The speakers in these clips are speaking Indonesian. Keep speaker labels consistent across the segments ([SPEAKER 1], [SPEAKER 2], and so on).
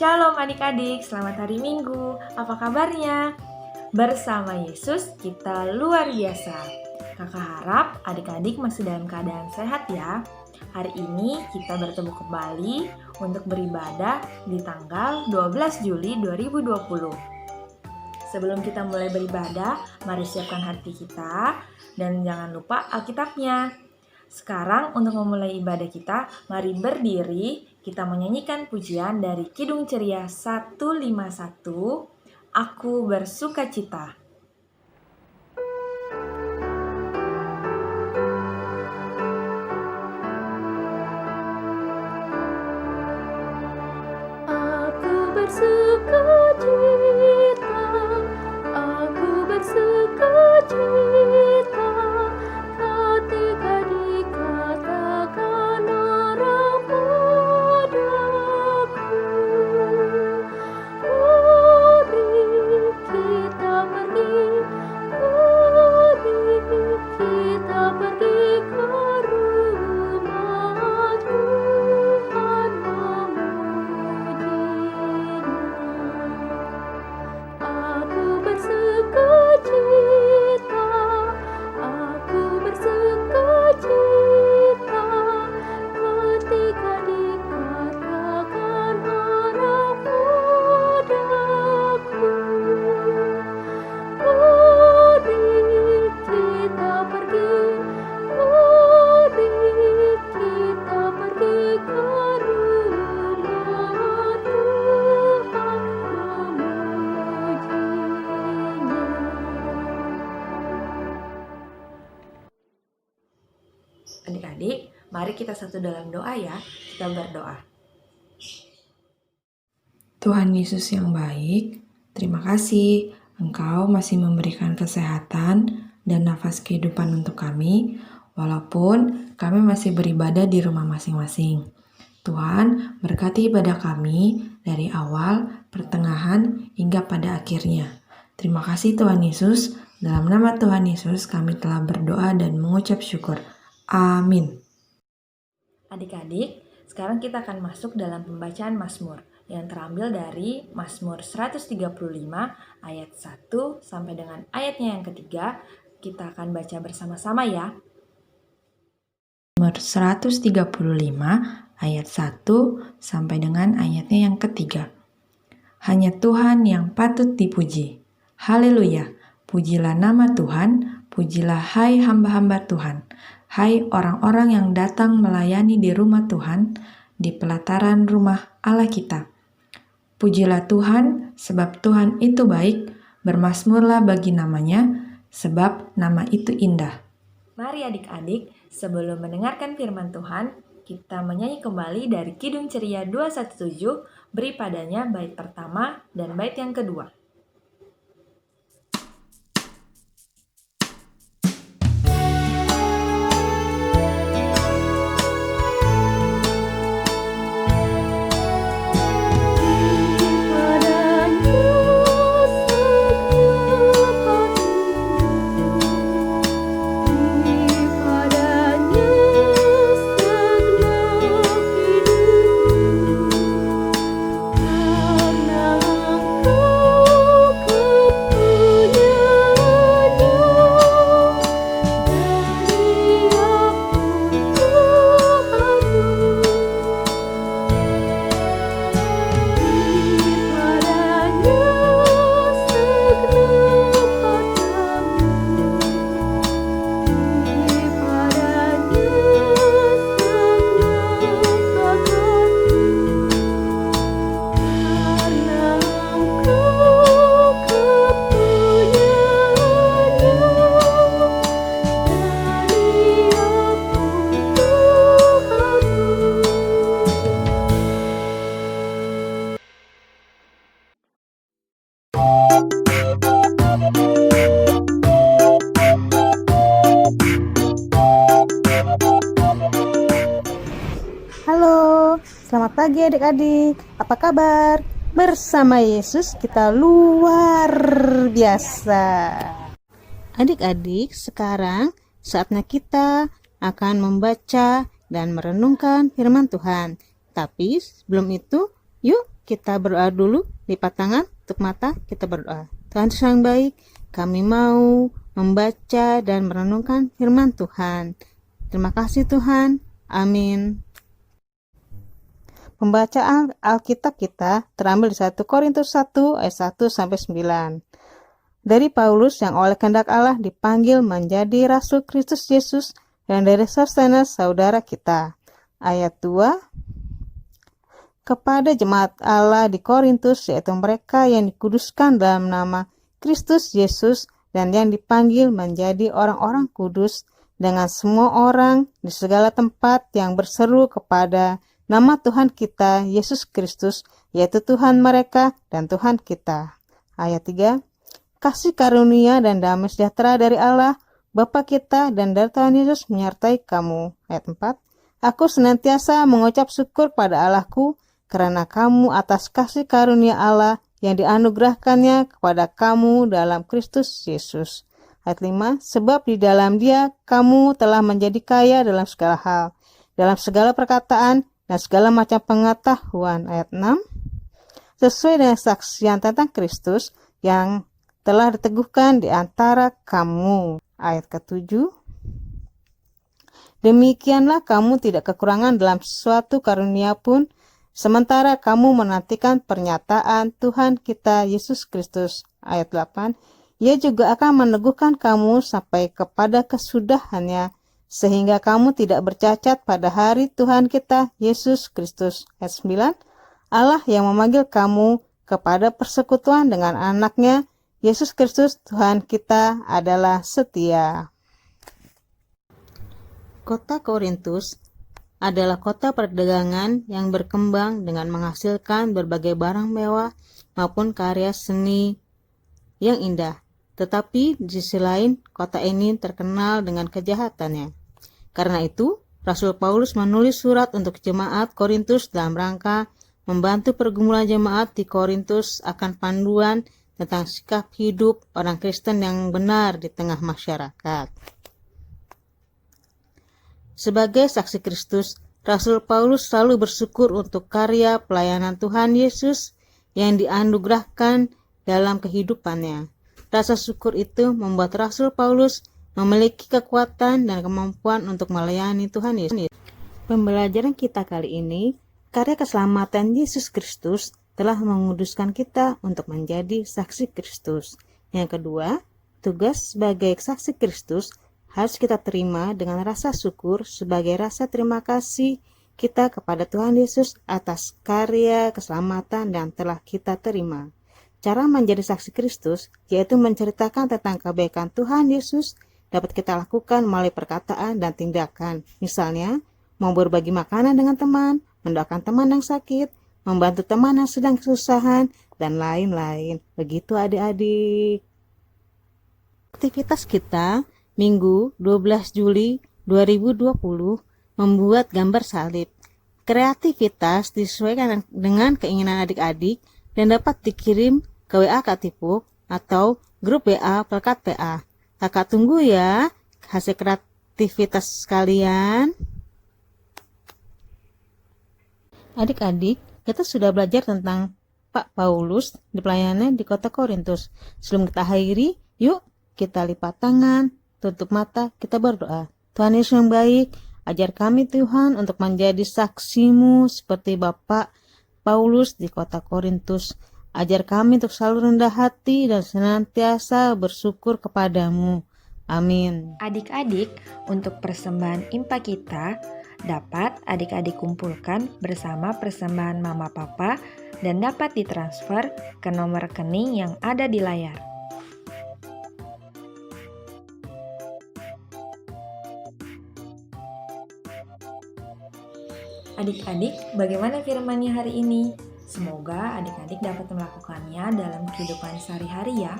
[SPEAKER 1] Shalom adik-adik, selamat hari Minggu. Apa kabarnya? Bersama Yesus kita luar biasa. Kakak harap adik-adik masih dalam keadaan sehat ya. Hari ini kita bertemu kembali untuk beribadah di tanggal 12 Juli 2020. Sebelum kita mulai beribadah, mari siapkan hati kita dan jangan lupa Alkitabnya. Sekarang untuk memulai ibadah kita, mari berdiri, kita menyanyikan pujian dari Kidung Ceria 151, Aku Bersukacita.
[SPEAKER 2] Aku bersukacita, aku bersukacita, ketika dikatakan orang padaku, mari kita pergi, mari kita pergi ke rumah Tuhan memujinya. Aku bersukacita, aku bersukacita, ketika dikatakan orang padaku, mari kita pergi, mari kita pergi ke rumah Tuhan memujinya.
[SPEAKER 1] Adik-adik, mari kita satu dalam doa ya. Kita berdoa.
[SPEAKER 3] Tuhan Yesus yang baik, terima kasih Engkau masih memberikan kesehatan dan nafas kehidupan untuk kami, walaupun kami masih beribadah di rumah masing-masing. Tuhan, berkati ibadah kami dari awal, pertengahan, hingga pada akhirnya. Terima kasih Tuhan Yesus, dalam nama Tuhan Yesus kami telah berdoa dan mengucap syukur. Amin.
[SPEAKER 1] Adik-adik, sekarang kita akan masuk dalam pembacaan Mazmur yang terambil dari Mazmur 135 ayat 1 sampai dengan ayatnya yang ketiga. Kita akan baca bersama-sama ya.
[SPEAKER 3] Mazmur 135 ayat 1 sampai dengan ayatnya yang ketiga. Hanya Tuhan yang patut dipuji. Haleluya. Pujilah nama Tuhan, pujilah hai hamba-hamba Tuhan. Hai orang-orang yang datang melayani di rumah Tuhan, di pelataran rumah Allah kita. Pujilah Tuhan, sebab Tuhan itu baik, bermazmurlah bagi namanya, sebab nama itu indah.
[SPEAKER 1] Mari adik-adik, sebelum mendengarkan firman Tuhan, kita menyanyi kembali dari Kidung Ceria 217, beri padanya bait pertama dan bait yang kedua.
[SPEAKER 4] Halo, selamat pagi adik-adik. Apa kabar? Bersama Yesus kita luar biasa. Adik-adik, sekarang saatnya kita akan membaca dan merenungkan firman Tuhan. Tapi sebelum itu, yuk kita berdoa dulu, lipat tangan, tutup mata, kita berdoa. Tuhan Yesus yang baik, kami mau membaca dan merenungkan firman Tuhan. Terima kasih Tuhan. Amin. Pembacaan Alkitab kita terambil di 1 Korintus 1 ayat 1 sampai 9. Dari Paulus yang oleh kehendak Allah dipanggil menjadi Rasul Kristus Yesus, dan dari Sosthenes saudara kita. Ayat 2. Kepada jemaat Allah di Korintus, yaitu mereka yang dikuduskan dalam nama Kristus Yesus dan yang dipanggil menjadi orang-orang kudus, dengan semua orang di segala tempat yang berseru kepada nama Tuhan kita Yesus Kristus, yaitu Tuhan mereka dan Tuhan kita. Ayat 3. Kasih karunia dan damai sejahtera dari Allah Bapa kita dan dari Tuhan Yesus menyertai kamu. Ayat 4. Aku senantiasa mengucap syukur pada Allahku karena kamu atas kasih karunia Allah yang dianugerahkannya kepada kamu dalam Kristus Yesus. Ayat 5. Sebab di dalam Dia kamu telah menjadi kaya dalam segala hal, dalam segala perkataan dan segala macam pengetahuan. Ayat 6. Sesuai dengan saksian tentang Kristus yang telah diteguhkan di antara kamu. Ayat ke-7. Demikianlah kamu tidak kekurangan dalam suatu karunia pun, sementara kamu menantikan pernyataan Tuhan kita Yesus Kristus. Ayat 8. Ia juga akan meneguhkan kamu sampai kepada kesudahannya, sehingga kamu tidak bercacat pada hari Tuhan kita Yesus Kristus. Ayat 9. Allah yang memanggil kamu kepada persekutuan dengan anaknya, Yesus Kristus Tuhan kita adalah setia. Kota Korintus adalah kota perdagangan yang berkembang dengan menghasilkan berbagai barang mewah maupun karya seni yang indah. Tetapi di sisi lain, kota ini terkenal dengan kejahatannya. Karena itu, Rasul Paulus menulis surat untuk jemaat Korintus dalam rangka membantu pergumulan jemaat di Korintus akan panduan tentang sikap hidup orang Kristen yang benar di tengah masyarakat. Sebagai saksi Kristus, Rasul Paulus selalu bersyukur untuk karya pelayanan Tuhan Yesus yang dianugerahkan dalam kehidupannya. Rasa syukur itu membuat Rasul Paulus memiliki kekuatan dan kemampuan untuk melayani Tuhan Yesus. Pembelajaran kita kali ini, karya keselamatan Yesus Kristus telah menguduskan kita untuk menjadi saksi Kristus. Yang kedua, tugas sebagai saksi Kristus harus kita terima dengan rasa syukur sebagai rasa terima kasih kita kepada Tuhan Yesus atas karya keselamatan yang telah kita terima. Cara menjadi saksi Kristus yaitu menceritakan tentang kebaikan Tuhan Yesus dapat kita lakukan melalui perkataan dan tindakan. Misalnya, mau berbagi makanan dengan teman, mendoakan teman yang sakit, membantu teman yang sedang kesusahan, dan lain-lain. Begitu adik-adik. Aktivitas kita Minggu 12 Juli 2020 membuat gambar salib. Kreativitas disesuaikan dengan keinginan adik-adik dan dapat dikirim ke WA Kak Tipu atau grup WA Pelekat PA. Kakak tunggu ya hasil kreativitas kalian. Adik-adik, kita sudah belajar tentang Pak Paulus di pelayanannya di kota Korintus. Sebelum kita akhiri, yuk kita lipat tangan, tutup mata, kita berdoa. Tuhan Yesus yang baik, ajar kami Tuhan untuk menjadi saksimu seperti Bapak Paulus di kota Korintus. Ajar kami untuk selalu rendah hati dan senantiasa bersyukur kepadamu. Amin.
[SPEAKER 1] Adik-adik, untuk persembahan impa kita dapat adik-adik kumpulkan bersama persembahan Mama Papa dan dapat ditransfer ke nomor rekening yang ada di layar. Adik-adik, bagaimana firman-Nya hari ini? Semoga adik-adik dapat melakukannya dalam kehidupan sehari-hari ya.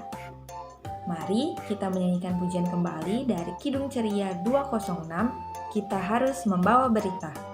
[SPEAKER 1] Mari kita menyanyikan pujian kembali dari Kidung Ceria 206, Kita Harus Membawa Berita.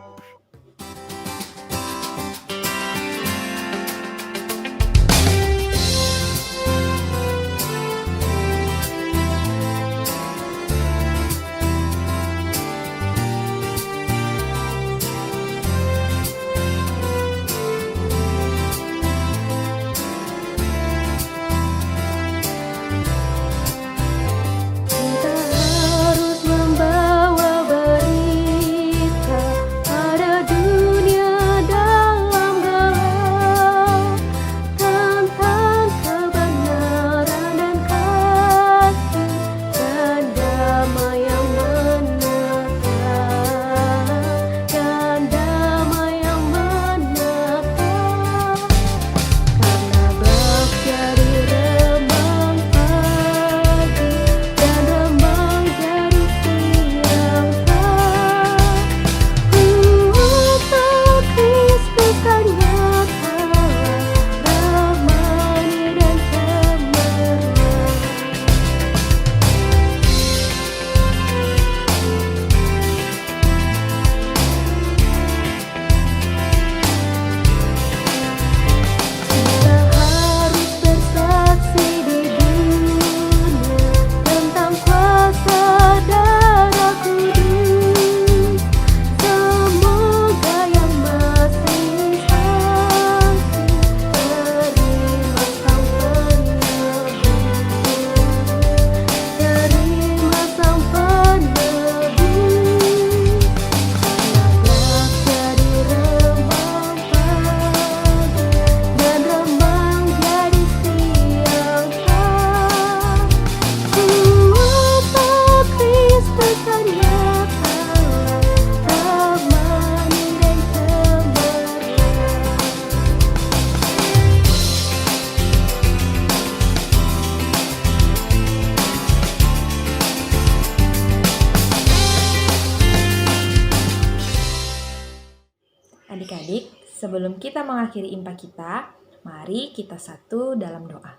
[SPEAKER 1] Sebelum kita mengakhiri impa kita, mari kita satu dalam doa.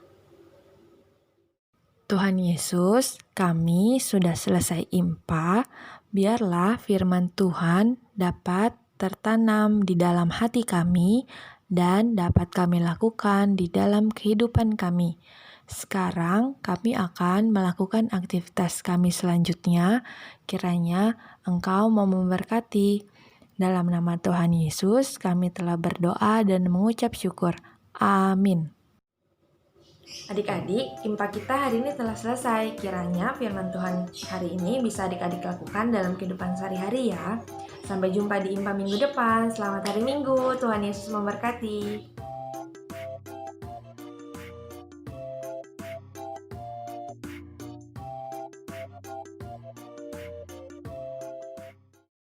[SPEAKER 3] Tuhan Yesus, kami sudah selesai impa. Biarlah firman Tuhan dapat tertanam di dalam hati kami dan dapat kami lakukan di dalam kehidupan kami. Sekarang kami akan melakukan aktivitas kami selanjutnya. Kiranya Engkau mau memberkati. Dalam nama Tuhan Yesus, kami telah berdoa dan mengucap syukur. Amin.
[SPEAKER 1] Adik-adik, impa kita hari ini telah selesai. Kiranya firman Tuhan hari ini bisa adik-adik lakukan dalam kehidupan sehari-hari ya. Sampai jumpa di impa minggu depan. Selamat hari Minggu, Tuhan Yesus memberkati.